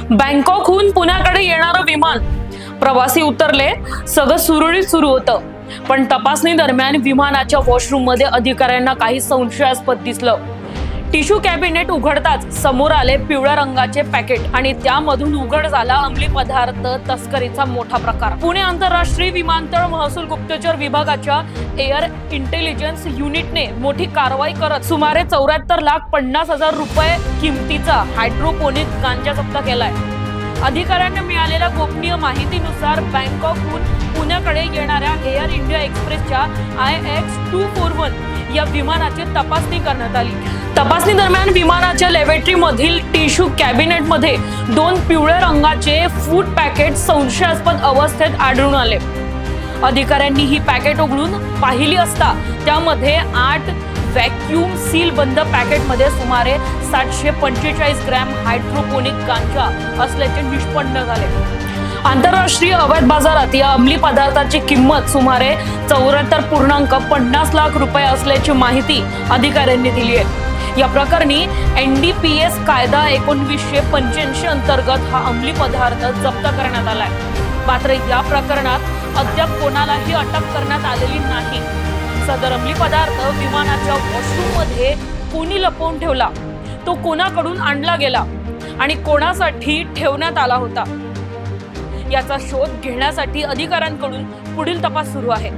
बँकॉकहून पुण्याकडे येणारं विमान, प्रवासी उतरले, सगळं सुरळीत सुरू होतं. पण तपासणी दरम्यान विमानाच्या वॉशरूम मध्ये अधिकाऱ्यांना काही संशयास्पद दिसलं. टिश्यू कॅबिनेट उघडताच समोर आले पिवळ्या रंगाचे पॅकेट आणि त्यामधून उघड झाला अंमली पदार्थ तस्करीचा मोठा प्रकार. पुणे आंतरराष्ट्रीय विमानतळ महसूल गुप्तचर विभागाच्या एअर इंटेलिजन्स युनिटने मोठी कारवाई करत सुमारे 74,50,000 रुपये किमतीचा हायड्रोपोनिक गांजा जप्त केलाय. अधिकाऱ्यांना मिळालेल्या गोपनीय माहितीनुसार बँकॉकहून पुण्याकडे येणाऱ्या एअर इंडिया एक्सप्रेसच्या IX241 या विमानाची तपासणी करण्यात आली. तपासणी दरम्यान विमानाच्या लॅबोरेटरी मधील टिश्यू कॅबिनेट मध्ये 2 पिवळ्या रंगाचे फूड पॅकेट संशयास्पद अवस्थेत आढळून आले. अधिकाऱ्यांनी ही पॅकेट उघडून पाहिली असता त्यामध्ये 8 व्हॅक्यूम सील बंद पॅकेटमध्ये सुमारे 745 ग्रॅम हायड्रोपोनिक गांजा असल्याचे निष्पन्न झाले. आंतरराष्ट्रीय अवैध बाजारात या अंमली पदार्थाची किंमत सुमारे 74,50 लाख रुपये असल्याची माहिती अधिकाऱ्यांनी दिली आहे. या प्रकरणी NDPS कायदा 1985 अंतर्गत हा अंमली पदार्थ जप्त करण्यात आलाय. मात्र या प्रकरणात अद्याप कोणालाही अटक करण्यात आलेली नाही. सदर अंमली पदार्थ विमानाच्या वॉशरूम मध्ये कोणी लपवून ठेवला, तो कोणाकडून आणला गेला आणि कोणासाठी ठेवण्यात आला होता याचा शोध घेण्यासाठी अधिकाऱ्यांकडून पुढील तपास सुरू आहे.